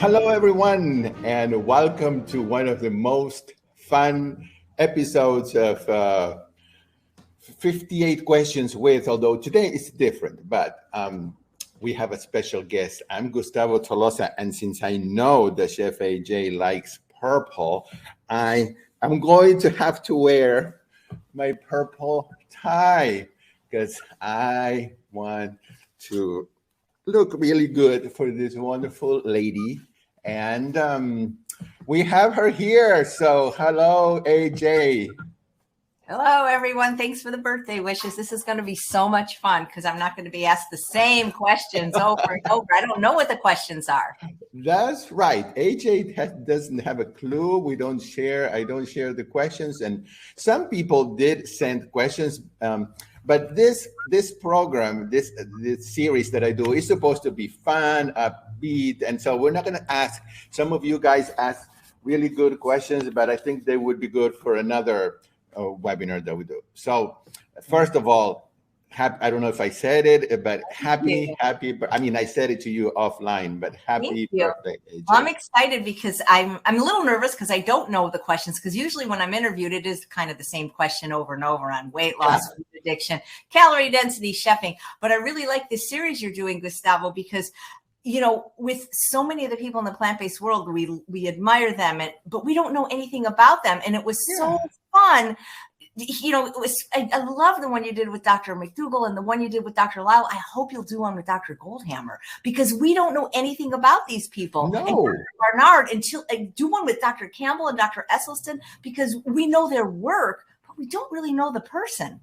Hello, everyone, and welcome to one of the most fun episodes of 58 Questions with, although today is different, but we have a special guest. I'm Gustavo Tolosa, and since I know the Chef AJ likes purple, I'm going to have to wear my purple tie because I want to look really good for this wonderful lady. And we have her here. So, hello, AJ. Hello, everyone. Thanks for the birthday wishes. This is going to be so much fun because I'm not going to be asked the same questions over and over. I don't know what the questions are. That's right. AJ doesn't have a clue. We don't share. I don't share the questions. And some people did send questions. But this program, this series that I do is supposed to be fun, upbeat. And so we're not going to ask. Some of you guys ask really good questions, but I think they would be good for another webinar that we do. So first of all, I don't know if I said it, but happy. I mean, I said it to you offline, but happy birthday, AJ. Well, I'm excited because I'm a little nervous because I don't know the questions. Because usually when I'm interviewed, it is kind of the same question over and over on weight loss, food addiction, calorie density, chefing. But I really like this series you're doing, Gustavo, because with so many of the people in the plant-based world, we admire them, but we don't know anything about them. And it was so fun. I love the one you did with Dr. McDougall and the one you did with Dr. Lyle. I hope you'll do one with Dr. Goldhammer because we don't know anything about these people. No. And Dr. Barnard, do one with Dr. Campbell and Dr. Esselstyn because we know their work, but we don't really know the person.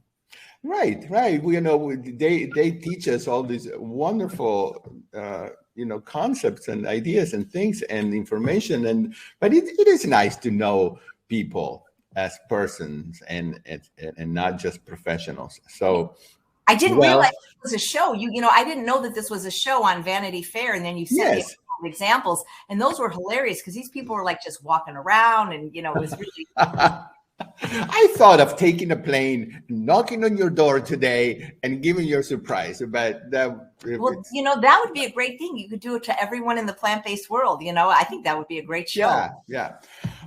Right. They teach us all these wonderful concepts and ideas and things and information, but it is nice to know people as persons and not just professionals. So I didn't realize it was a show. I didn't know that this was a show on Vanity Fair, and then you sent me examples, and those were hilarious because these people were like just walking around, and it was really. I thought of taking a plane, knocking on your door today, and giving you a surprise. But that would be a great thing. You could do it to everyone in the plant-based world. I think that would be a great show. Yeah.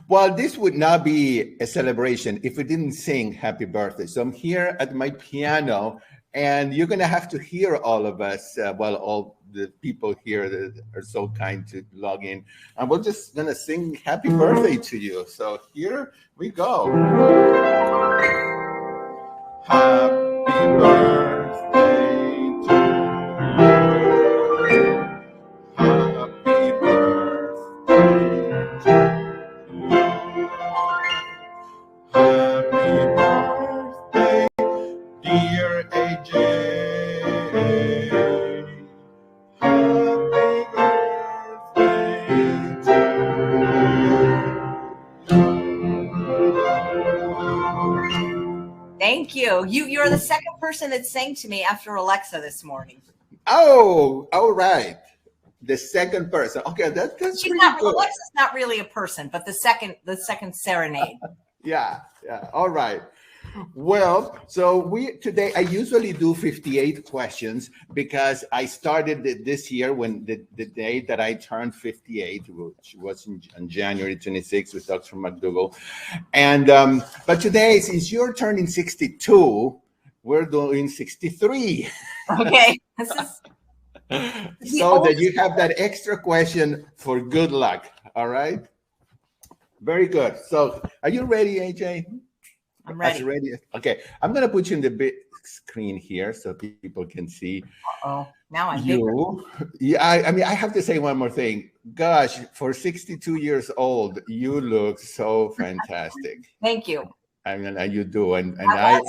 Well, this would not be a celebration if we didn't sing happy birthday. So I'm here at my piano, and you're going to have to hear all of us, all the people here that are so kind to log in. And we're just going to sing happy birthday to you. So here we go. Happy birthday to you. Happy birthday to you. Happy birthday, dear AJ. Thank you. You're the second person that sang to me after Alexa this morning. Oh, all right. The second person. Okay, that's pretty good. Alexa's not really a person, but the second serenade. Yeah. All right. Well, so today I usually do 58 questions because I started this year when the day that I turned 58, which was on January 26th with Dr. McDougall. And but today, since you're turning 62, we're doing 63. Okay. So that you have that extra question for good luck. All right. Very good. So are you ready, AJ? I'm ready. Okay, I'm gonna put you in the big screen here so people can see. Oh, now I'm you. Yeah, I mean, I have to say one more thing. Gosh, for 62 years old, you look so fantastic. Thank you. I mean, you do, and I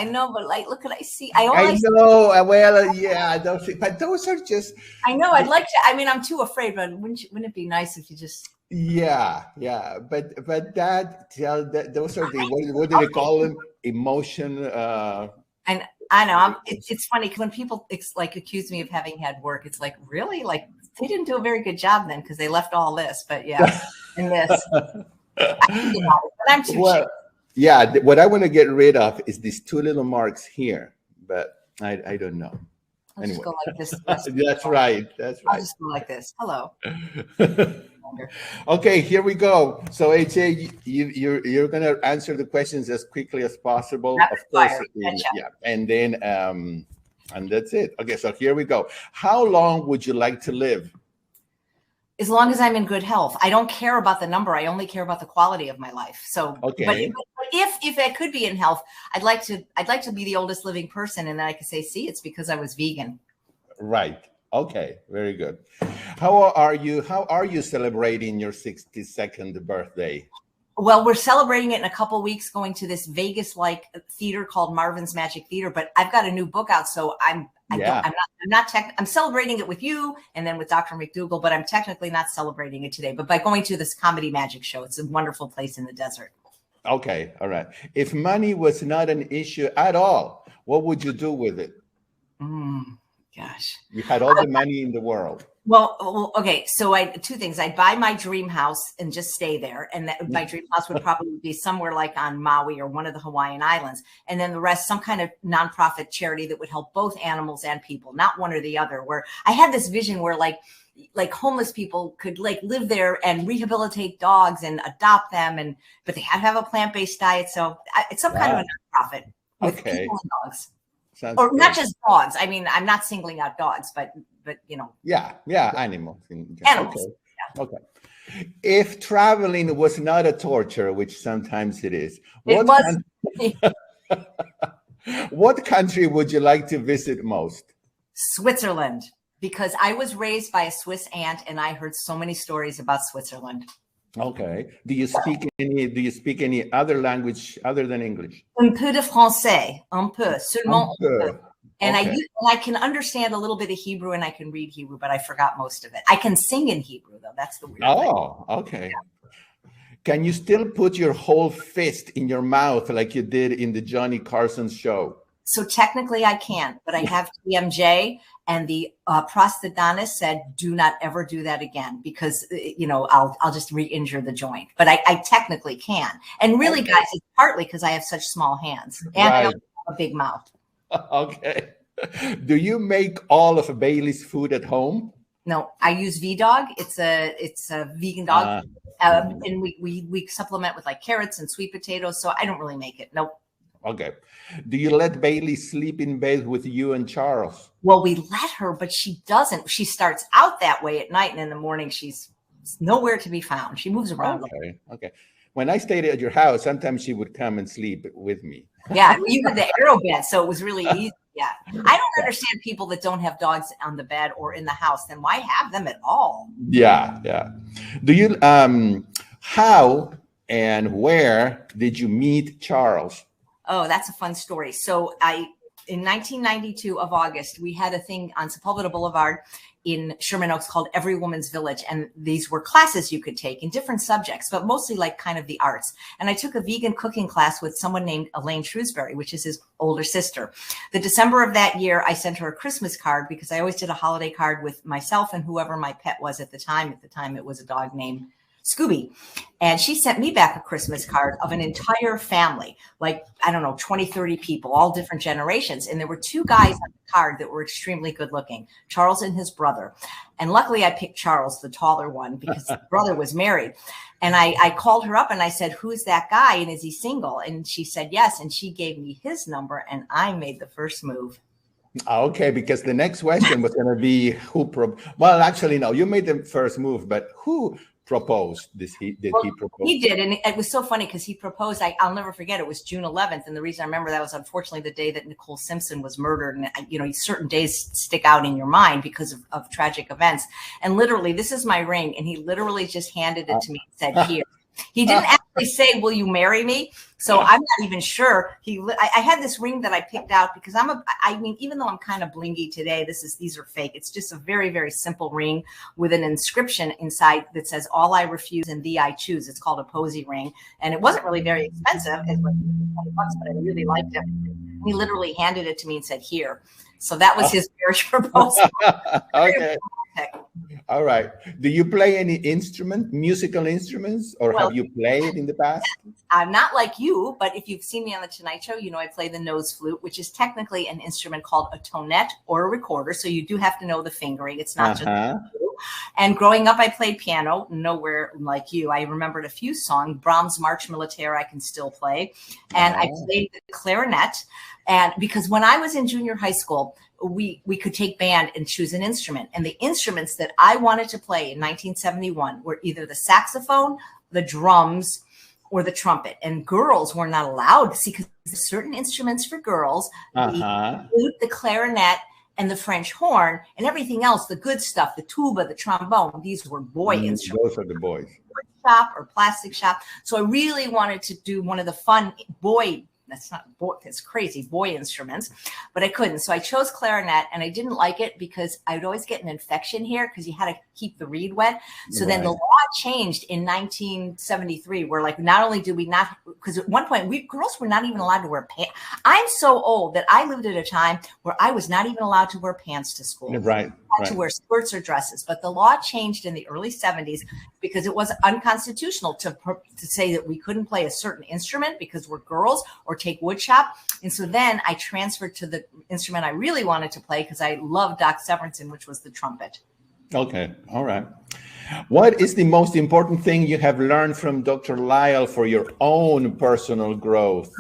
know, but look what I see. I know. Well, yeah, but those are just. I know. I'd like to. I mean, I'm too afraid, but wouldn't it be nice if you just. Yeah, but those are the what do they call them? Emotion. And I know it's funny because when people accuse me of having had work, it's like really they didn't do a very good job then because they left all this. But yeah, and this. I'm too. Well, yeah. What I want to get rid of is these two little marks here, but I don't know. I'll just Anyway, go like this. The rest of the that's show. right. That's I'll right. just go like this. Hello. Okay, here we go. So AJ, you're gonna answer the questions as quickly as possible. Rapid Of course, fire. Gotcha. yeah, and then and that's it. Okay, so here we go. How long would you like to live? As long as I'm in good health. I don't care about the number. I only care about the quality of my life. So, Okay. but if I could be in health, I'd like to be the oldest living person, and then I could say, see, it's because I was vegan. Right. Okay. Very good. How are you celebrating your 62nd birthday? Well, we're celebrating it in a couple of weeks, going to this Vegas-like theater called Marvin's Magic Theater. But I've got a new book out, so I'm celebrating it with you and then with Dr. McDougall, but I'm technically not celebrating it today. But by going to this comedy magic show, it's a wonderful place in the desert. Okay. All right. If money was not an issue at all, what would you do with it? Gosh. You had all the money in the world. Well, okay. So two things. I'd buy my dream house and just stay there. And my dream house would probably be somewhere like on Maui or one of the Hawaiian Islands. And then the rest, some kind of nonprofit charity that would help both animals and people, not one or the other. Where I had this vision where like homeless people could like live there and rehabilitate dogs and adopt them. But they had to have a plant-based diet. So it's some kind of a nonprofit with people and dogs. Sounds or good. not just dogs. I mean, I'm not singling out dogs, but you know. Yeah, animals. Animals. Okay. If traveling was not a torture, which sometimes it is, what country would you like to visit most? Switzerland, because I was raised by a Swiss aunt, and I heard so many stories about Switzerland. Okay. Do you speak any other language other than English? Un peu de français, un peu, seulement un peu. And Okay. I can understand a little bit of Hebrew, and I can read Hebrew, but I forgot most of it. I can sing in Hebrew, though. That's the weird thing. Oh, okay. Yeah. Can you still put your whole fist in your mouth like you did in the Johnny Carson show? So technically I can't, but I have TMJ, and the prosthodontist said, do not ever do that again, because, I'll just re-injure the joint. But I technically can. And really, guys, it's partly because I have such small hands and I don't have a big mouth. Okay. Do you make all of Bailey's food at home? No, I use V-Dog. It's a vegan dog. And we supplement with like carrots and sweet potatoes. So I don't really make it. Nope. Okay. Do you let Bailey sleep in bed with you and Charles? Well, we let her, but she doesn't. She starts out that way at night, and in the morning she's nowhere to be found. She moves around. Okay. When I stayed at your house, sometimes she would come and sleep with me. Yeah, you had the arrow bed, so it was really easy. Yeah. I don't understand people that don't have dogs on the bed or in the house. Then why have them at all? Yeah. Do you how and where did you meet Charles? Oh, that's a fun story. So in 1992 of August, we had a thing on Sepulveda Boulevard in Sherman Oaks called Every Woman's Village. And these were classes you could take in different subjects, but mostly like kind of the arts. And I took a vegan cooking class with someone named Elaine Shrewsbury, which is his older sister. The December of that year, I sent her a Christmas card because I always did a holiday card with myself and whoever my pet was at the time. At the time, it was a dog named Scooby. And she sent me back a Christmas card of an entire family, like, I don't know, 20, 30 people, all different generations. And there were two guys on the card that were extremely good looking, Charles and his brother. And luckily I picked Charles, the taller one, because the brother was married. And I called her up and I said, who's that guy? And is he single? And she said, yes. And she gave me his number and I made the first move. Okay, because the next question was going to be well, actually, no, you made the first move, but who proposed? He propose? He did, and it was so funny because he proposed. I'll never forget. It was June 11th, and the reason I remember that was unfortunately the day that Nicole Simpson was murdered. And certain days stick out in your mind because of tragic events. And literally, this is my ring, and he literally just handed it to me and said, "Here." He didn't actually say, "Will you marry me?" So I'm not even sure. I had this ring that I picked out because even though I'm kind of blingy today, these are fake. It's just a very, very simple ring with an inscription inside that says, "All I refuse and thee I choose." It's called a posy ring. And it wasn't really very expensive. It was like $20, but I really liked it. He literally handed it to me and said, "Here." So that was his marriage proposal. Okay. All right. Do you play any musical instruments, or have you played in the past? I'm not like you, but if you've seen me on the Tonight Show, you know I play the nose flute, which is technically an instrument called a tonette or a recorder. So you do have to know the fingering. It's not just flute. And growing up, I played piano, nowhere like you. I remembered a few songs. Brahms' March Militaire I can still play. And I played the clarinet. And because when I was in junior high school, we could take band and choose an instrument. And the instruments that I wanted to play in 1971 were either the saxophone, the drums, or the trumpet. And girls were not allowed to see, because there's certain instruments for girls, the flute, the clarinet, and the French horn, and everything else, the good stuff, the tuba, the trombone, these were boy instruments. Those are the boys. Shop or plastic shop. So I really wanted to do one of the fun boy, that's crazy, boy instruments, but I couldn't. So I chose clarinet, and I didn't like it because I would always get an infection here because you had to keep the reed wet. So then the law changed in 1973, where like not only do we not, because at one point girls were not even allowed to wear pants. I'm so old that I lived at a time where I was not even allowed to wear pants to school. Right. To wear skirts or dresses, but the law changed in the early 70s because it was unconstitutional to say that we couldn't play a certain instrument because we're girls or take wood shop. And so then I transferred to the instrument I really wanted to play because I loved Doc Severinsen, which was the trumpet. Okay. All right. What is the most important thing you have learned from Dr. Lyle for your own personal growth?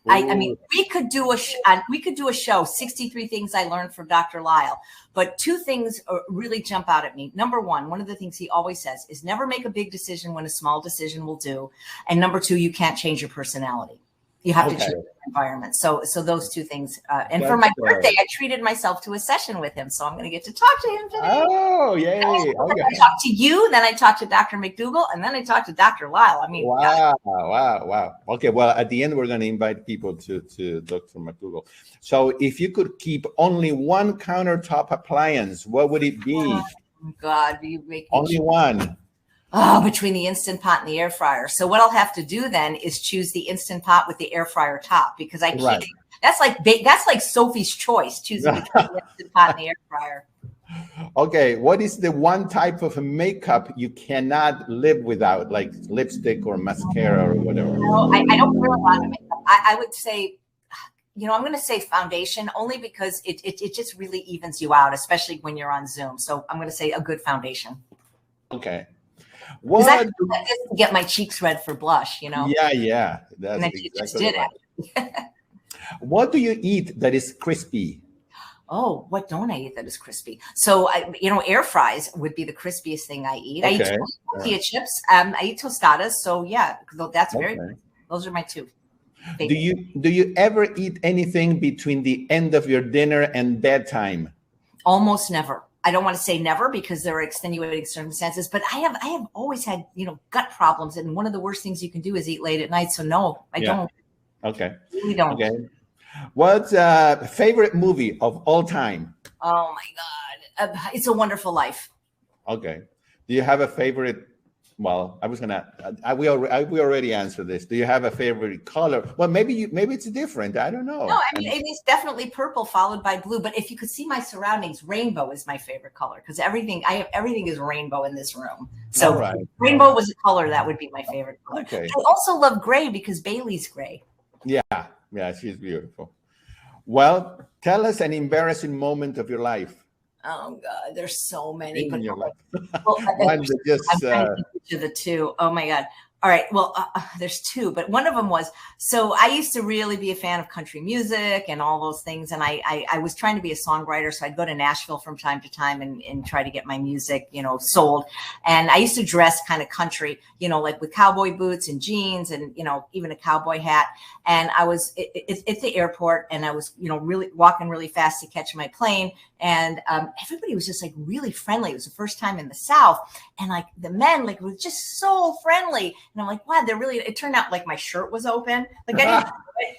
I mean, we could do a show, 63 things I learned from Dr. Lyle, but two things really jump out at me. Number one of the things he always says is never make a big decision when a small decision will do. And number two, you can't change your personality. You have to change your environment. So those two things. And for my birthday, I treated myself to a session with him. So I'm going to get to talk to him today. Oh, yay. Okay. I talked to you, then I talked to Dr. McDougall, and then I talked to Dr. Lyle. I mean, wow. Okay, well, at the end, we're going to invite people to Dr. McDougall. So if you could keep only one countertop appliance, what would it be? Oh, God, you make me only one. Oh, between the Instant Pot and the air fryer. So what I'll have to do then is choose the Instant Pot with the air fryer top, because I can't. Right. That's like Sophie's Choice, choosing between the Instant Pot and the air fryer. Okay, what is the one type of makeup you cannot live without, like lipstick or mascara or whatever? No, I don't wear a lot of makeup. I would say, I'm going to say foundation, only because it just really evens you out, especially when you're on Zoom. So I'm going to say a good foundation. Okay. Because I do that just to get my cheeks red for blush, Yeah. That's exactly right. What do you eat that is crispy? Oh, what don't I eat that is crispy? So, air fries would be the crispiest thing I eat. Okay. I eat tortilla chips. I eat tostadas. So, yeah, that's very good. Those are my two. Do you ever eat anything between the end of your dinner and bedtime? Almost never. I don't want to say never because there are extenuating circumstances, but I have always had, gut problems. And one of the worst things you can do is eat late at night. So no, I don't. Okay. I really don't. Okay. What's favorite movie of all time? Oh my God. It's a Wonderful Life. Okay. Do you have a favorite? Well, I was gonna. We already answered this. Do you have a favorite color? Well, maybe it's different. I don't know. No, I mean it's definitely purple followed by blue. But if you could see my surroundings, rainbow is my favorite color because everything is rainbow in this room. So rainbow was a color that would be my favorite color. Okay. I also love gray because Bailey's gray. Yeah, she's beautiful. Well, tell us an embarrassing moment of your life. Oh God, there's so many. In your life. Well, I'm trying to think of the two. Oh my God. All right. Well, there's two, but one of them was, so I used to really be a fan of country music and all those things. And I was trying to be a songwriter. So I'd go to Nashville from time to time and try to get my music, sold. And I used to dress kind of country, like with cowboy boots and jeans and, even a cowboy hat. And I was at the airport and I was, really walking really fast to catch my plane. And everybody was just like really friendly. It was the first time in the South. And like the men like were just so friendly. And I'm like, wow, it turned out like my shirt was open. Like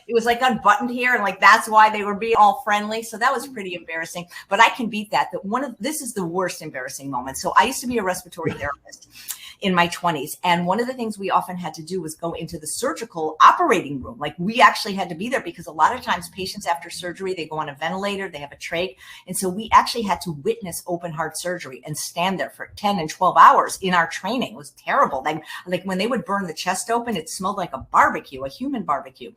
it was like unbuttoned here. And like, that's why they were being all friendly. So that was pretty embarrassing, but I can beat that. This is the worst embarrassing moment. So I used to be a respiratory therapist in my 20s. And one of the things we often had to do was go into the surgical operating room. Like we actually had to be there because a lot of times patients after surgery, they go on a ventilator, they have a trach. And so we actually had to witness open heart surgery and stand there for 10 and 12 hours in our training. It was terrible. Like when they would burn the chest open, it smelled like a barbecue, a human barbecue.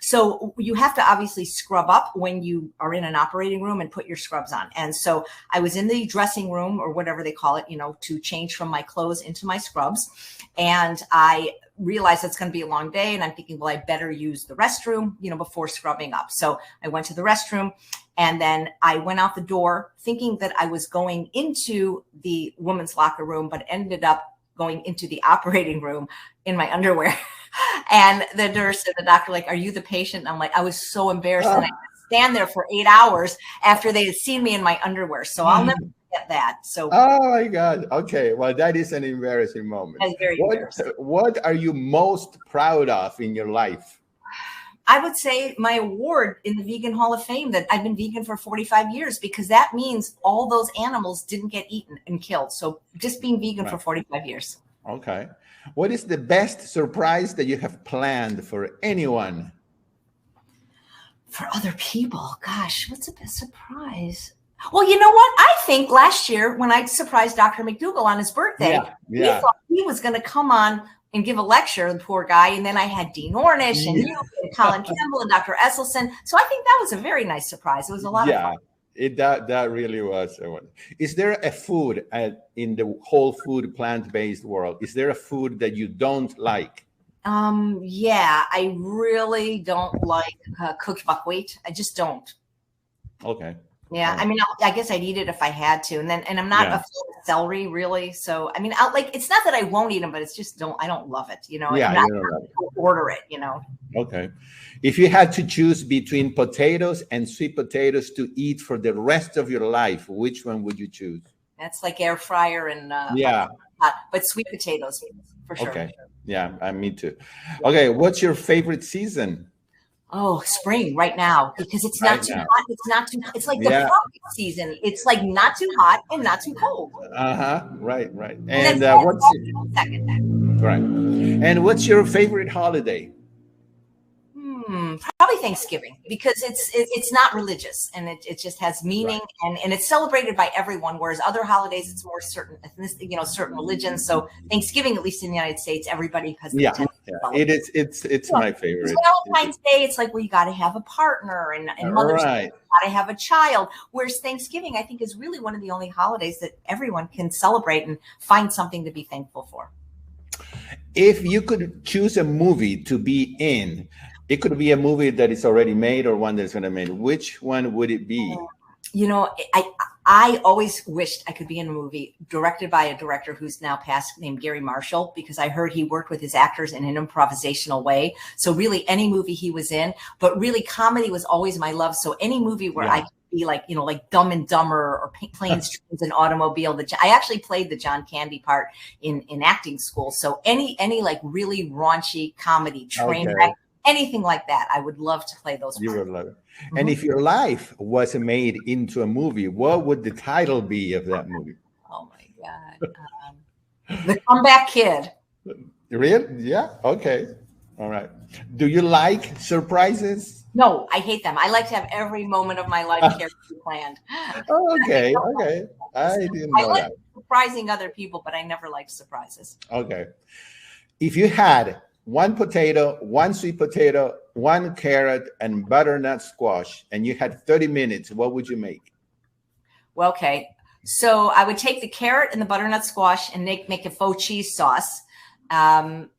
So you have to obviously scrub up when you are in an operating room and put your scrubs on. And so I was in the dressing room or whatever they call it, to change from my clothes into my scrubs. And I realized it's going to be a long day. And I'm thinking, well, I better use the restroom, before scrubbing up. So I went to the restroom and then I went out the door thinking that I was going into the women's locker room, but ended up going into the operating room in my underwear. And the nurse and the doctor like, are you the patient? And I'm like, I was so embarrassed. And I stand there for 8 hours after they had seen me in my underwear. So I'll never forget that. So, oh my God. Okay. Well, that is an embarrassing moment. That's very embarrassing. What are you most proud of in your life? I would say my award in the Vegan Hall of Fame, that I've been vegan for 45 years, because that means all those animals didn't get eaten and killed. So just being vegan for 45 years. Okay. What is the best surprise that you have planned for anyone? For other people? Gosh, what's the best surprise? Well, you know what? I think last year when I surprised Dr. McDougall on his birthday, he thought he was going to come on and give a lecture, the poor guy. And then I had Dean Ornish and you and Colin Campbell and Dr. Esselstyn. So I think that was a very nice surprise. It was a lot of fun. That really was. Is there a food in the whole food plant-based world? Is there a food that you don't like? Yeah, I really don't like cooked buckwheat. I just don't. Okay. Yeah, I mean, I guess I'd eat it if I had to, and I'm not a fan of celery really. So I mean, it's not that I won't eat them, but it's just I don't love it, Yeah, and I don't order it, Okay, if you had to choose between potatoes and sweet potatoes to eat for the rest of your life, which one would you choose? That's like air fryer and but sweet potatoes for sure. Okay, yeah, me too. Okay, what's your favorite season? Oh, spring right now, because it's not too hot. It's not too. It's like the frosty season. It's like not too hot and not too cold. Right. And what's second then? Right? And what's your favorite holiday? Probably Thanksgiving, because it's not religious and it just has meaning and it's celebrated by everyone. Whereas other holidays, it's more certain certain religions. So Thanksgiving, at least in the United States, everybody has. It is. It's my favorite. Valentine's Day, it's like, well, you got to have a partner, and Mother's Day, you got to have a child. Whereas Thanksgiving, I think, is really one of the only holidays that everyone can celebrate and find something to be thankful for. If you could choose a movie to be in, it could be a movie that is already made or one that's going to be made. Which one would it be? I always wished I could be in a movie directed by a director who's now passed, named Gary Marshall, because I heard he worked with his actors in an improvisational way. So really any movie he was in, but really comedy was always my love. So any movie where I could be like Dumb and Dumber or Planes, Trains and Automobile. I actually played the John Candy part in acting school. So any like really raunchy comedy, train wreck, anything like that, I would love to play those parts. You would love it. And if your life was made into a movie, what would the title be of that movie? Oh my God. The Comeback Kid. Really? Yeah. Okay. All right. Do you like surprises? No, I hate them. I like to have every moment of my life carefully planned. Oh, okay. I didn't know like that. Surprising other people, but I never liked surprises. Okay. If you had one potato, one sweet potato, one carrot, and butternut squash, and you had 30 minutes, what would you make? Well, okay. So I would take the carrot and the butternut squash and make a faux cheese sauce. And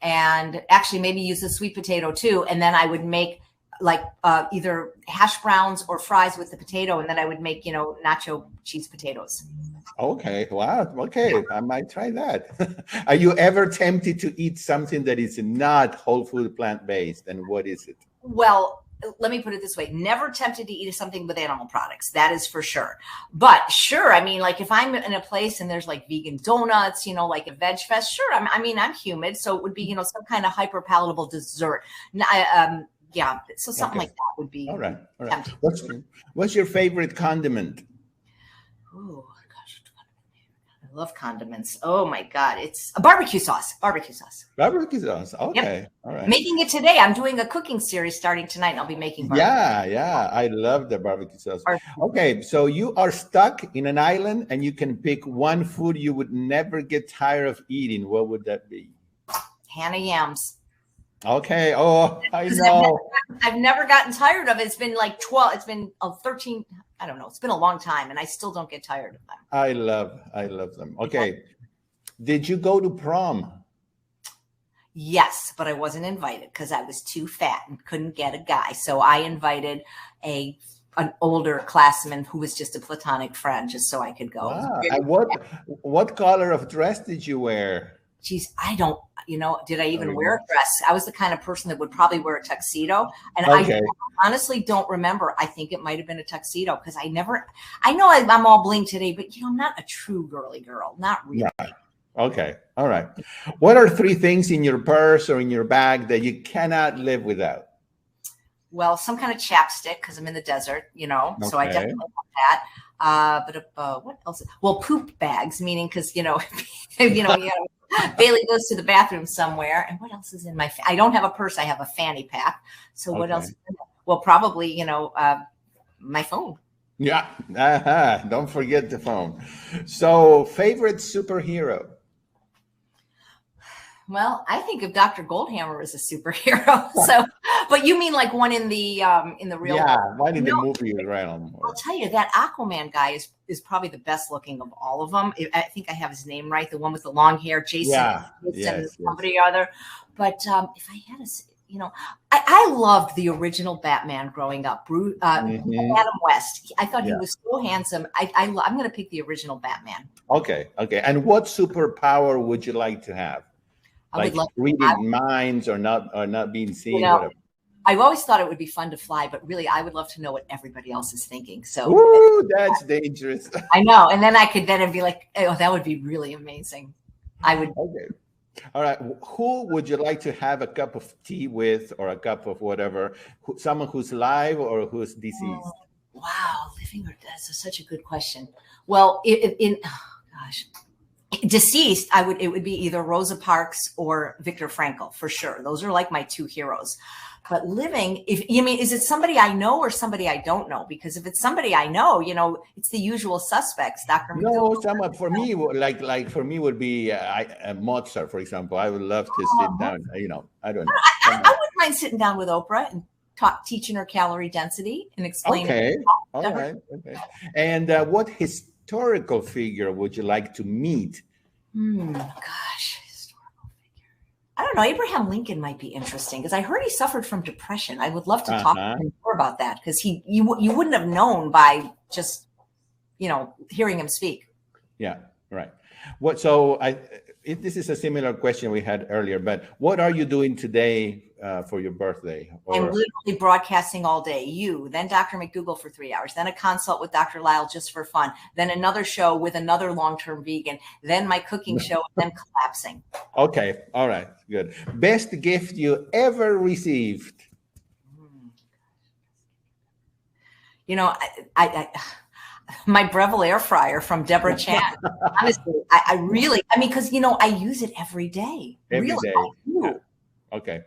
actually maybe use the sweet potato too. And then I would make either hash browns or fries with the potato. And then I would make, nacho cheese potatoes. Okay. Wow. Okay. I might try that. Are you ever tempted to eat something that is not whole food plant-based? And what is it? Well, let me put it this way. Never tempted to eat something with animal products. That is for sure. But sure. I mean, like if I'm in a place and there's like vegan donuts, like a veg fest, sure. I'm humid. So it would be, some kind of hyper palatable dessert. Yeah. So something like that would be. All right. What's your favorite condiment? Oh gosh, love condiments. Oh my God. It's a barbecue sauce. Barbecue sauce. Barbecue sauce. Okay. Yep. All right. Making it today. I'm doing a cooking series starting tonight, and I'll be making barbecue. Yeah. I love the barbecue sauce. Okay. So you are stuck in an island and you can pick one food you would never get tired of eating. What would that be? Hannah yams. Okay. Oh, I know. I've never gotten tired of it. It's been like 12. It's been 13. I don't know. It's been a long time, and I still don't get tired of them. I love them. Okay. Did you go to prom? Yes, but I wasn't invited because I was too fat and couldn't get a guy. So I invited an older classman who was just a platonic friend, just so I could go. Wow. And what color of dress did you wear? Geez, I don't, did I even wear a dress? I was the kind of person that would probably wear a tuxedo. And I honestly don't remember. I think it might have been a tuxedo because I know I'm all bling today, but I'm not a true girly girl. Not really. Yeah. Okay. All right. What are 3 things in your purse or in your bag that you cannot live without? Well, some kind of chapstick because I'm in the desert, so I definitely want that. But what else? Well, poop bags, meaning because, Bailey goes to the bathroom somewhere. And what else is in my, I don't have a purse. I have a fanny pack. So what else? Well, probably, my phone. Yeah. Don't forget the phone. So favorite superhero? Well, I think of Dr. Goldhammer as a superhero. So, but you mean like one in the real? Yeah, one in the movie realm. I'll tell you that Aquaman guy is probably the best looking of all of them. I think I have his name right, the one with the long hair, Jason. Somebody other. But if I had I loved the original Batman growing up. Adam West. I thought he was so handsome. I'm going to pick the original Batman. Okay. And what superpower would you like to have? I would love reading minds or not being seen. Whatever. I've always thought it would be fun to fly, but really, I would love to know what everybody else is thinking. So, ooh, that's dangerous. I know, and then I could be like, "Oh, that would be really amazing." I would. Okay. All right. Who would you like to have a cup of tea with, or a cup of whatever? Someone who's live or who's deceased? Wow, living or that's such a good question. Well, deceased, it would be either Rosa Parks or Viktor Frankl for sure. Those are like my 2 heroes. But living, if you mean, is it somebody I know or somebody I don't know? Because if it's somebody I know, it's the usual suspects. Dr. No, someone for me, like for me would be Mozart, for example. I would love to sit down. I don't know. I wouldn't mind sitting down with Oprah and teaching her calorie density and explaining. Okay, all right, okay. And what historical figure would you like to meet? Gosh, historical figure. I don't know. Abraham Lincoln might be interesting because I heard he suffered from depression. I would love to talk to him more about that because you wouldn't have known by just hearing him speak. Yeah, right. This is a similar question we had earlier, but what are you doing today for your birthday? I'm literally broadcasting all day. Then Dr. McDougall for 3 hours, then a consult with Dr. Lyle just for fun, then another show with another long-term vegan, then my cooking show, then collapsing. Okay. All right. Good. Best gift you ever received? My Breville air fryer from Deborah Chan. Honestly, because I use it every day. Every day. Yeah. Okay.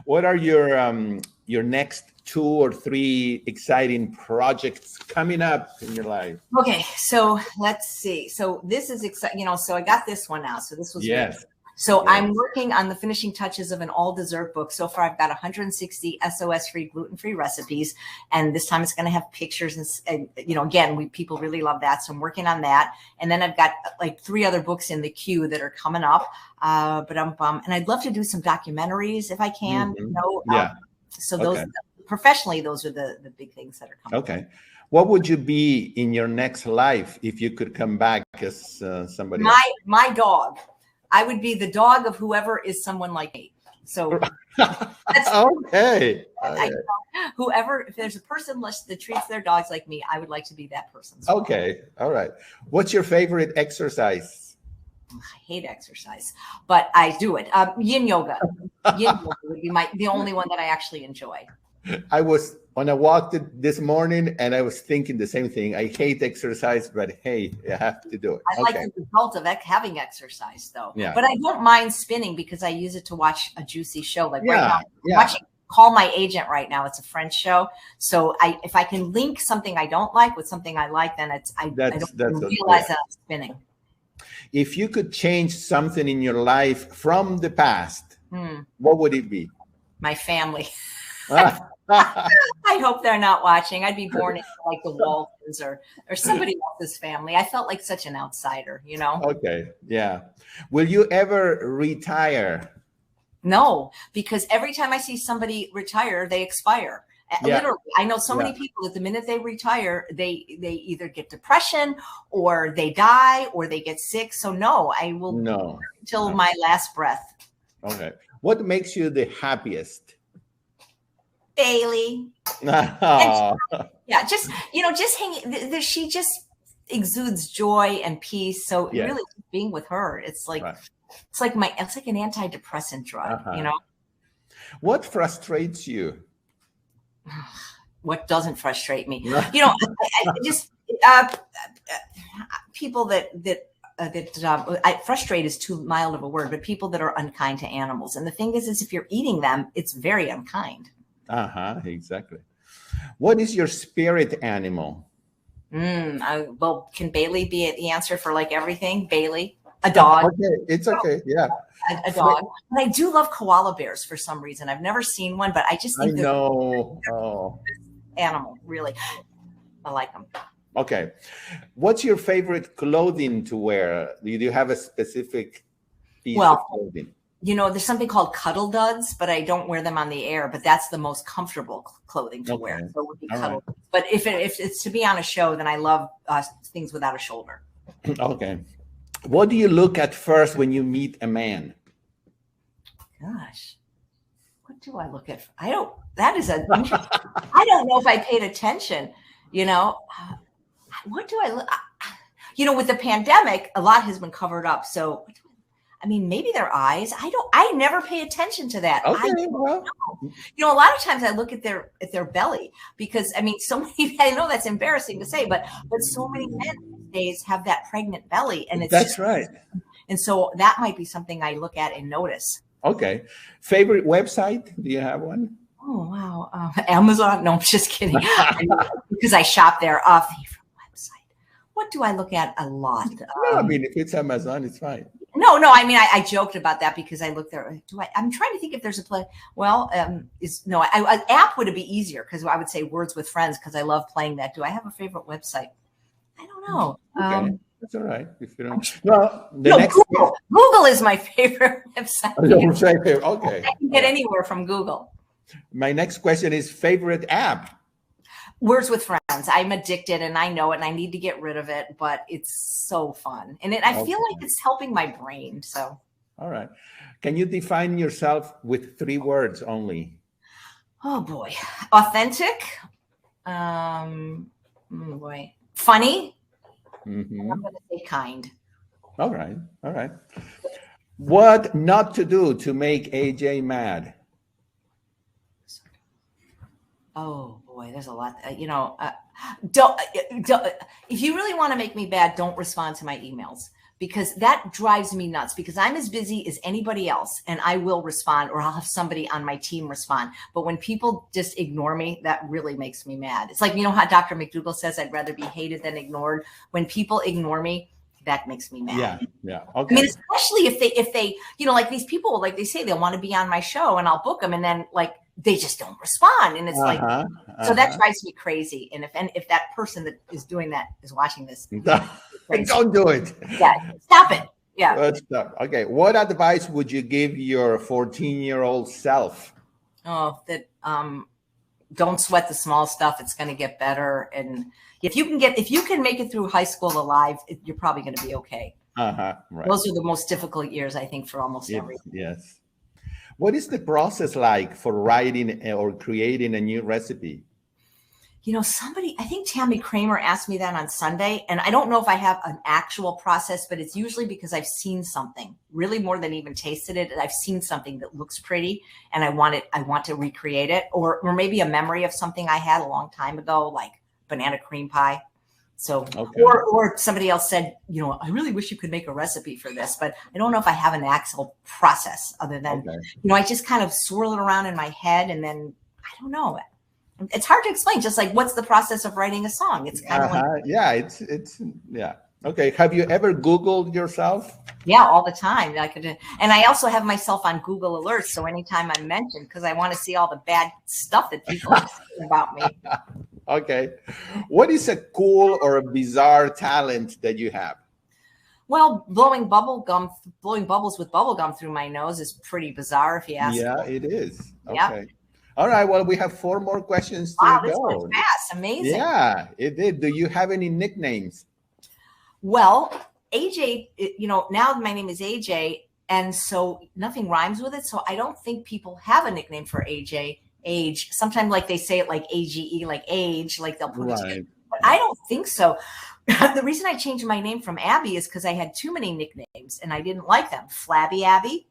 What are your next 2 or 3 exciting projects coming up in your life? Okay, so let's see. So this is exciting. So I got this one now. So this was yes. So I'm working on the finishing touches of an all dessert book. So far, I've got 160 SOS-free, gluten-free recipes. And this time it's going to have pictures. And again, people really love that. So I'm working on that. And then I've got like 3 other books in the queue that are coming up. And I'd love to do some documentaries if I can. So those professionally, those are the big things that are coming. Okay. What would you be in your next life if you could come back as somebody else? My dog. I would be the dog of whoever is someone like me. So that's okay. Whoever, if there's a person that treats their dogs like me, I would like to be that person. Okay. All right. What's your favorite exercise? I hate exercise, but I do it. Yin yoga. Yin yoga would be the only one that I actually enjoy. I was on a walk this morning, and I was thinking the same thing. I hate exercise, but hey, I have to do it. I like the result of having exercise, though. Yeah. But I don't mind spinning because I use it to watch a juicy show. Like right now, yeah. watching Call My Agent right now. It's a French show. So if I can link something I don't like with something I like, then I don't realize that I'm spinning. If you could change something in your life from the past, what would it be? My family. I hope they're not watching. I'd be born into like the Waltons or somebody else's family. I felt like such an outsider, you know? Okay. Yeah. Will you ever retire? No, because every time I see somebody retire, they expire. Yeah. Literally, I know so many people that the minute they retire, they either get depression or they die or they get sick. So no, I will until my last breath. Okay. What makes you the happiest? Bailey. Yeah, just hanging. She just exudes joy and peace. So really, being with her, it's like it's like an antidepressant drug. You know. What frustrates you? What doesn't frustrate me? People that frustrate is too mild of a word, but people that are unkind to animals. And the thing is if you're eating them, it's very unkind. Exactly. What is your spirit animal? Well, can Bailey be the answer for like everything? Bailey, a dog. Okay, it's okay. Yeah, a dog. And I do love koala bears for some reason. I've never seen one, but I just think they're animal. Really, I like them. Okay, what's your favorite clothing to wear? Do you have a specific piece of clothing? There's something called cuddle duds, but I don't wear them on the air. But that's the most comfortable clothing to wear. So it would be cuddle duds. But if it's to be on a show, then I love things without a shoulder. Okay. What do you look at first when you meet a man? Gosh, what do I look at? I don't know if I paid attention, what do I look? With the pandemic, a lot has been covered up. So, maybe their eyes. I never pay attention to that. Okay, a lot of times I look at their belly because so many, I know that's embarrassing to say, but so many men these days have that pregnant belly, and that's right. And so that might be something I look at and notice. Okay. Favorite website? Do you have one? Oh, wow. Amazon? No, I'm just kidding. Because I shop there. Favorite website. What do I look at a lot? If it's Amazon, it's fine. No. I joked about that because I looked there. I'm trying to think if there's a play. Well, an app would be easier because I would say Words with Friends because I love playing that. Do I have a favorite website? I don't know. Okay. That's all right. If you don't. Google is my favorite website. Okay. I can get anywhere from Google. My next question is favorite app. Words with Friends. I'm addicted and I know it and I need to get rid of it, but it's so fun. And I feel like it's helping my brain. So. All right. Can you define yourself with 3 words only? Oh boy. Authentic. Funny. Mm-hmm. I'm going to say kind. All right. What not to do to make AJ mad? Oh boy, there's a lot. Don't. If you really want to make me bad, don't respond to my emails because that drives me nuts. Because I'm as busy as anybody else, and I will respond, or I'll have somebody on my team respond. But when people just ignore me, that really makes me mad. It's like how Dr. McDougall says, "I'd rather be hated than ignored." When people ignore me, that makes me mad. Yeah. Okay. Especially if they, like these people, like they say they'll want to be on my show, and I'll book them, and then they just don't respond, and it's so that drives me crazy. And if that person that is doing that is watching this, don't do it. Yeah, stop it. Yeah. Let's stop. Okay. What advice would you give your 14-year-old self? Oh, that don't sweat the small stuff. It's going to get better, and if you can make it through high school alive, you're probably going to be okay. Right. Those are the most difficult years, I think, for almost everyone. Yes. What is the process like for writing or creating a new recipe? Somebody, I think Tammy Kramer asked me that on Sunday, and I don't know if I have an actual process, but it's usually because I've seen something, really more than even tasted it. I've seen something that looks pretty and I want to recreate it, or maybe a memory of something I had a long time ago, like banana cream pie. So, Okay. or somebody else said, I really wish you could make a recipe for this, but I don't know if I have an actual process other than, I just kind of swirl it around in my head, and then I don't know. It's hard to explain. Just like, what's the process of writing a song? It's kind of like, yeah. Okay. Have you ever Googled yourself? Yeah, all the time. And I also have myself on Google Alerts. So anytime I'm mentioned, because I want to see all the bad stuff that people are saying about me. Okay. What is a cool or a bizarre talent that you have? Well, blowing bubbles with bubble gum through my nose is pretty bizarre, if you ask me. Yeah, it is. Okay. Yeah. All right. Well, we have 4 more questions to Wow, go. this went fast. Amazing. Yeah, it did. Do you have any nicknames? Well, AJ, now my name is AJ, and so nothing rhymes with it. So I don't think people have a nickname for AJ. Age. Sometimes like they say it like AGE, like age, like they'll put it together. But I don't think so. The reason I changed my name from Abby is because I had too many nicknames and I didn't like them. Flabby Abby,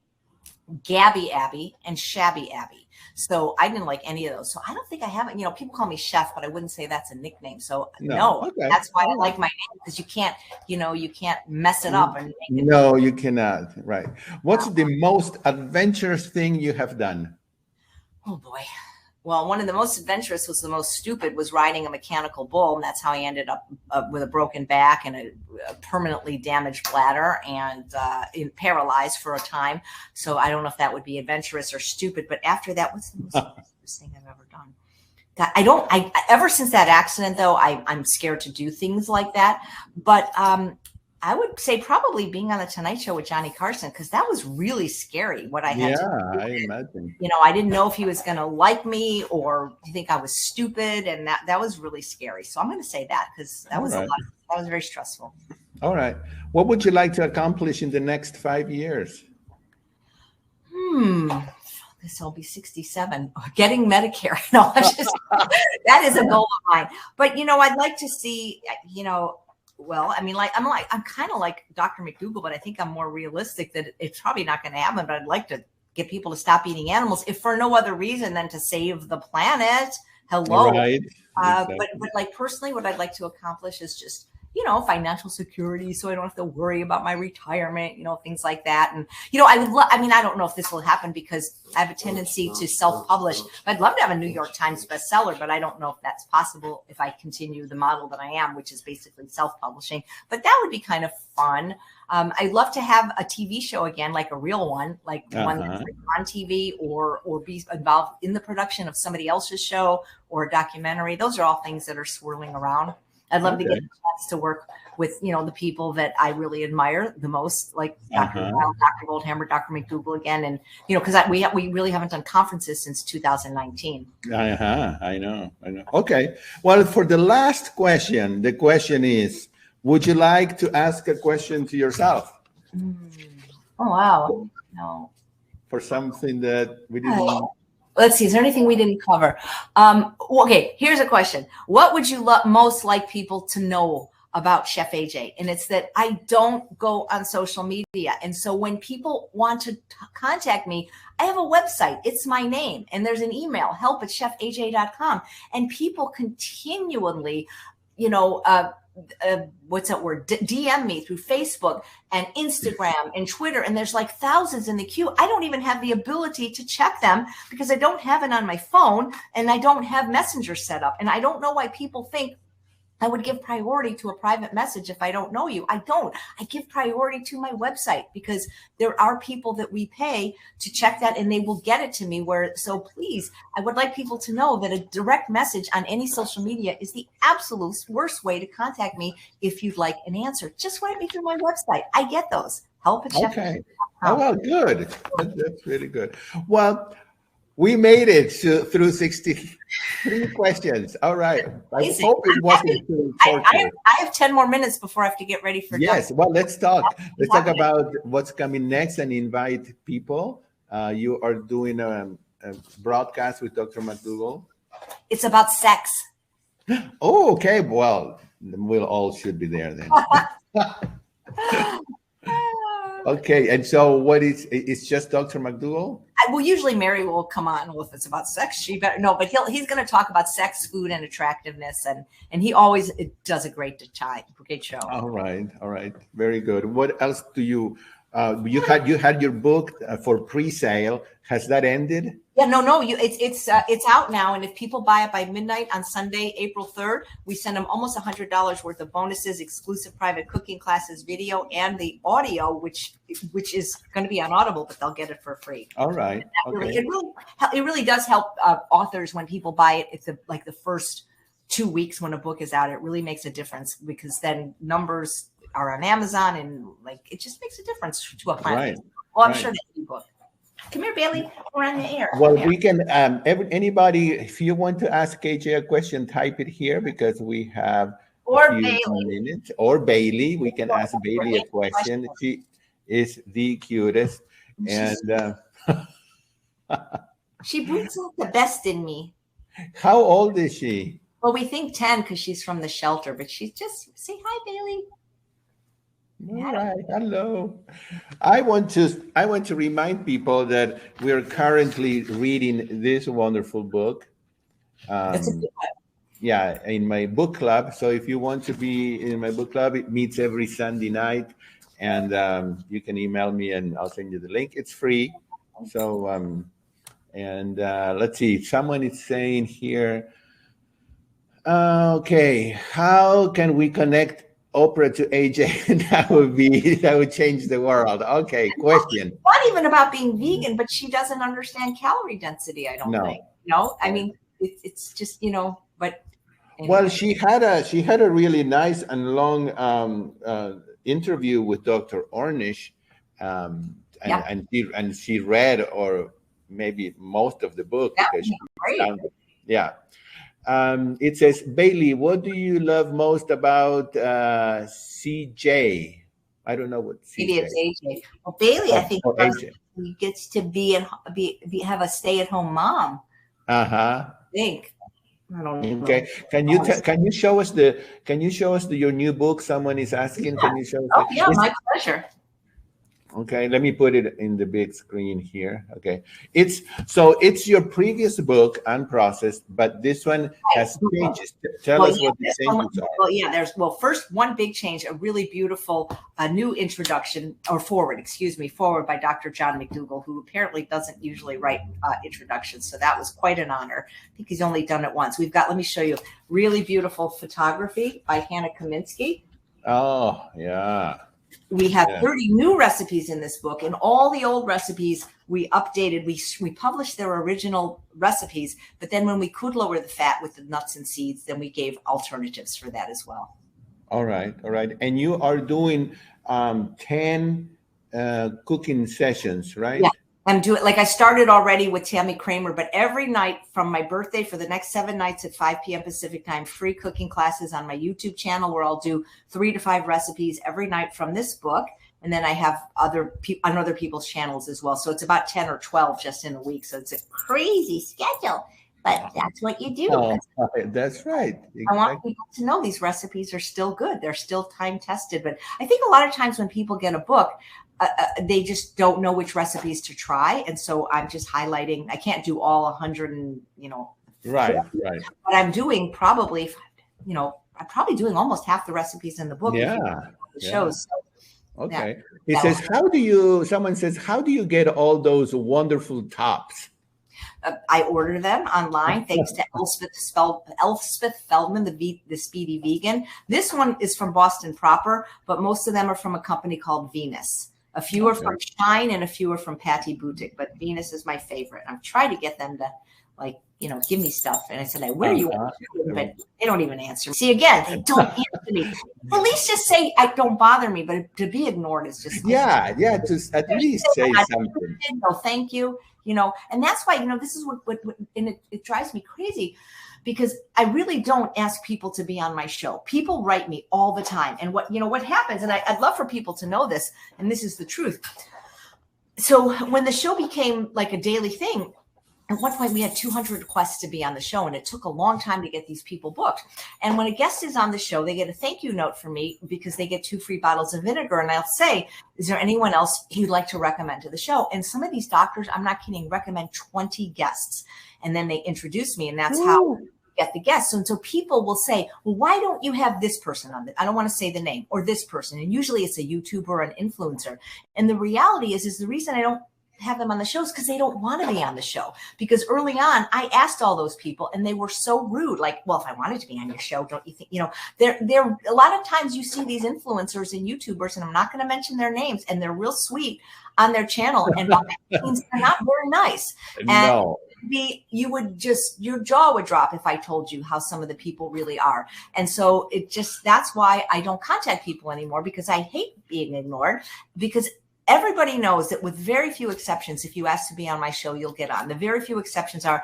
Gabby Abby, and Shabby Abby. So I didn't like any of those. So I don't think I have it. People call me Chef, but I wouldn't say that's a nickname. So no. Okay. That's why I like my name, because you can't mess it up. No, you cannot. Right. What's the most adventurous thing you have done? Oh boy. Well, one of the most adventurous was the most stupid, was riding a mechanical bull. And that's how I ended up with a broken back and a permanently damaged bladder and paralyzed for a time. So I don't know if that would be adventurous or stupid. But after that, what's the most adventurous thing I've ever done? God, ever since that accident, though, I'm scared to do things like that. But I would say probably being on the Tonight Show with Johnny Carson, because that was really scary. What I had to do. I imagine. I didn't know if he was going to like me or think I was stupid, and that was really scary. So I'm going to say that, because that was a lot. That was very stressful. All right. What would you like to accomplish in the next 5 years? This will be 67. Getting Medicare. No, that is a goal of mine. But I'd like to see. Well, I mean, I'm kind of like Dr. McDougall, but I think I'm more realistic that it's probably not going to happen. But I'd like to get people to stop eating animals, if for no other reason than to save the planet. Hello. Right. But like personally, what I'd like to accomplish is just, financial security, so I don't have to worry about my retirement, things like that. And, I don't know if this will happen, because I have a tendency to self-publish. I'd love to have a New York Times bestseller, but I don't know if that's possible if I continue the model that I am, which is basically self-publishing. But that would be kind of fun. I'd love to have a TV show again, like a real one, like one that's on TV, or be involved in the production of somebody else's show or a documentary. Those are all things that are swirling around. I'd love to get a chance to work with, the people that I really admire the most, like Dr. Brown, Dr. Goldhammer, Dr. McDougall again. And, because we really haven't done conferences since 2019. I know. Okay. Well, for the last question, the question is, would you like to ask a question to yourself? Oh, wow. No. For something that we didn't... Let's see. Is there anything we didn't cover? Okay, here's a question. What would you most like people to know about Chef AJ? And it's that I don't go on social media. And so when people want to contact me, I have a website. It's my name. And there's an email, help@chefaj.com. And people continually, what's that word? DM me through Facebook and Instagram and Twitter. And there's like thousands in the queue. I don't even have the ability to check them, because I don't have it on my phone and I don't have Messenger set up. And I don't know why people think I would give priority to a private message if I don't know you. I don't. I give priority to my website, because there are people that we pay to check that, and they will get it to me. So please, I would like people to know that a direct message on any social media is the absolute worst way to contact me. If you'd like an answer, just write me through my website. I get those. Help@chef. Okay. Oh, well, good. That's really good. Well, we made it through 63 questions. All right. I hope it wasn't too torturous. I have 10 more minutes before I have to get ready for Yes. Well, let's talk. Let's talk about what's coming next and invite people. You are doing a broadcast with Dr. McDougall. It's about sex. Oh, okay. Well, we'll all should be there then. Okay. And so what is, it's just Dr. McDougall? Well, usually Mary will come on. Well, if it's about sex, she better no. But he's going to talk about sex, food, and attractiveness, and he always does a great show. All right. All right. Very good. What else do you you had your book for pre-sale. Has that ended? Yeah, no. It's out now, and if people buy it by midnight on Sunday, April 3rd, we send them almost $100 worth of bonuses, exclusive private cooking classes, video, and the audio, which is going to be on Audible, but they'll get it for free. All right. Okay. It really does help authors when people buy it. It's like the first 2 weeks when a book is out. It really makes a difference because then numbers are on Amazon, and like it just makes a difference to a client. Right. Well, I'm sure that you book. Come here, Bailey. We're on the air. Well, we can, anybody, if you want to ask KJ a question, type it here because we have or a few Bailey. minutes. Or Bailey. We can ask Bailey a question. She is the cutest. And she brings out the best in me. How old is she? Well, we think 10 because she's from the shelter, but she's just, say hi, Bailey. All right. Hello. I want to remind people that we're currently reading this wonderful book. It's a good one. Yeah, in my book club. So if you want to be in my book club, it meets every Sunday night, and you can email me and I'll send you the link. It's free. So let's see. Someone is saying here. Okay, how can we connect Oprah to AJ? that would change the world. Okay, question. It's not even about being vegan, but she doesn't understand calorie density. I don't think. No, I mean it's just But anyway. Well, she had a really nice and long interview with Dr. Ornish, and she read or maybe most of the book because it says, Bailey, what do you love most about CJ? I don't know what CJ. Maybe it's AJ. Well, Bailey, I think he gets to have a stay-at-home mom. I think. I don't know. Okay. Can you show us your new book? Someone is asking. Can you show us? Oh, yeah, my pleasure. Okay, let me put it in the big screen here. Okay, it's your previous book, Unprocessed, but this one has changes. Tell us what the changes are. Well, yeah, first one big change, a really beautiful new introduction or forward by Dr. John McDougall, who apparently doesn't usually write introductions, so that was quite an honor. I think he's only done it once. Let me show you, really beautiful photography by Hannah Kaminsky. Oh, yeah. We have 30 new recipes in this book, and all the old recipes we updated. We published their original recipes, but then when we could lower the fat with the nuts and seeds, then we gave alternatives for that as well. All right. And you are doing 10 cooking sessions, right? Yeah. I'm doing, like I started already with Tammy Kramer, but every night from my birthday for the next 7 nights at 5 p.m. Pacific time, free cooking classes on my YouTube channel where I'll do 3 to 5 recipes every night from this book. And then I have on other people's channels as well. So it's about 10 or 12 just in a week. So it's a crazy schedule, but that's what you do. That's right. Exactly. I want people to know these recipes are still good. They're still time tested. But I think a lot of times when people get a book, they just don't know which recipes to try, and so I'm just highlighting. I can't do all 100, right. But I'm doing probably, I'm probably doing almost half the recipes in the book. Yeah, the shows. So, okay. It says, someone says, how do you get all those wonderful tops? I order them online thanks to Elspeth Feldman, the Speedy Vegan. This one is from Boston proper, but most of them are from a company called Venus. A few are from Shine and a few are from Patty Boutique, but Venus is my favorite. I've tried to get them to give me stuff. And I said, where are you at? But they don't even answer me. See, again, they don't answer me. At least just say, don't bother me, but to be ignored is just. Just at least say something. No, thank you. And that's why, this is what and it drives me crazy because I really don't ask people to be on my show. People write me all the time. And what happens, and I'd love for people to know this, and this is the truth. So when the show became like a daily thing, at one point we had 200 requests to be on the show, and it took a long time to get these people booked. And when a guest is on the show, they get a thank you note from me because they get 2 free bottles of vinegar. And I'll say, is there anyone else you'd like to recommend to the show? And some of these doctors, I'm not kidding, recommend 20 guests. And then they introduce me, and that's how we get the guests. And so people will say, well, why don't you have this person on it? I don't want to say the name, or this person. And usually it's a YouTuber or an influencer. And the reality is the reason I don't have them on the shows because they don't want to be on the show. Because early on, I asked all those people, and they were so rude. Like, well, if I wanted to be on your show, don't you think? They're a lot of times you see these influencers and YouTubers, and I'm not going to mention their names, and they're real sweet on their channel, and they're not very nice. No. And your jaw would drop if I told you how some of the people really are. And so that's why I don't contact people anymore, because I hate being ignored, because everybody knows that with very few exceptions, if you ask to be on my show, you'll get on. The very few exceptions are,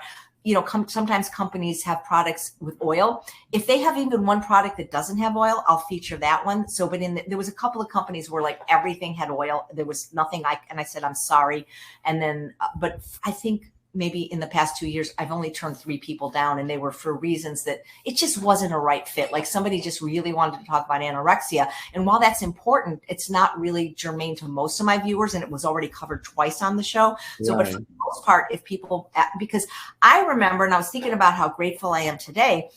sometimes companies have products with oil. If they have even one product that doesn't have oil, I'll feature that one. So, but there was a couple of companies where like everything had oil. There was nothing and I said, I'm sorry. And then, but I think maybe in the past 2 years, I've only turned 3 people down, and they were for reasons that it just wasn't a right fit. Like somebody just really wanted to talk about anorexia. And while that's important, it's not really germane to most of my viewers. And it was already covered twice on the show. So, but for the most part, because I remember, and I was thinking about how grateful I am today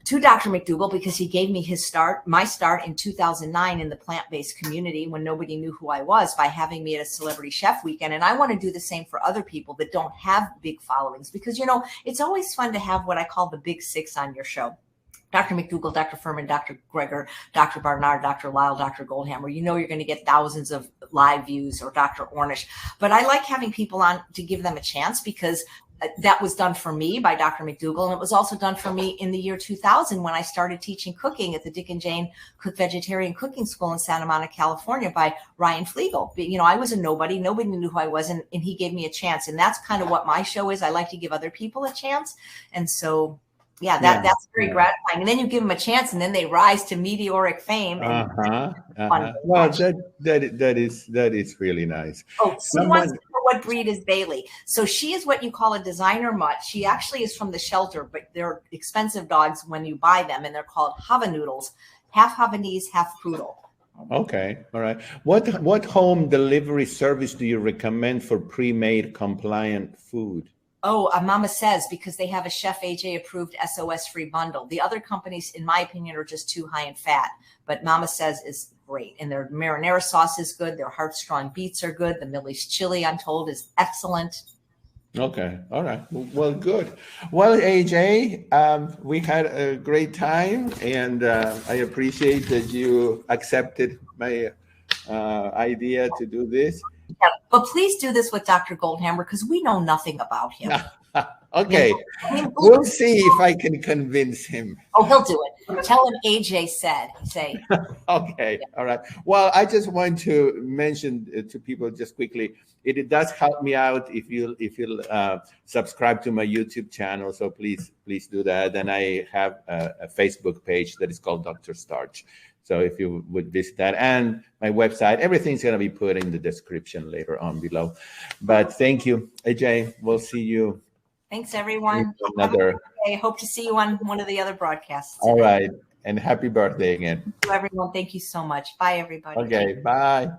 to Dr. McDougall, because he gave me my start in 2009 in the plant-based community when nobody knew who I was, by having me at a celebrity chef weekend. And I want to do the same for other people that don't have big followings, because, it's always fun to have what I call the big 6 on your show. Dr. McDougall, Dr. Furman, Dr. Greger, Dr. Barnard, Dr. Lyle, Dr. Goldhammer. You're going to get thousands of live views, or Dr. Ornish. But I like having people on to give them a chance, because that was done for me by Dr. McDougall. And it was also done for me in the year 2000 when I started teaching cooking at the Dick and Jane Cook Vegetarian Cooking School in Santa Monica, California, by Ryan Flegel. I was a nobody. Nobody knew who I was. And he gave me a chance. And that's kind of what my show is. I like to give other people a chance. And so, that's very gratifying. And then you give them a chance, and then they rise to meteoric fame. And Well, that is really nice. Oh, she wants to know what breed is Bailey. So she is what you call a designer mutt. She actually is from the shelter, but they're expensive dogs when you buy them, and they're called Havanoodles, half Havanese, half poodle. Okay, all right. What home delivery service do you recommend for pre-made compliant food? Oh, Mama Says, because they have a Chef AJ approved SOS free bundle. The other companies, in my opinion, are just too high in fat, but Mama Says is great. And their marinara sauce is good. Their Heartstrong beets are good. The Millie's chili, I'm told, is excellent. Okay. All right. Well, good. Well, AJ, we had a great time, and I appreciate that you accepted my idea to do this. Yeah, but please do this with Dr. Goldhammer, because we know nothing about him. Okay. We'll see if I can convince him. Oh, he'll do it. Tell him AJ said. Say. Okay. All right. Well, I just want to mention to people just quickly, it does help me out if you'll subscribe to my YouTube channel. So please do that. And I have a Facebook page that is called Dr. Starch. So if you would visit that, and my website, everything's going to be put in the description later on below. But thank you, AJ. We'll see you. Thanks, everyone. I hope to see you on one of the other broadcasts. All right. And happy birthday again. To everyone. Thank you so much. Bye, everybody. Okay. Bye.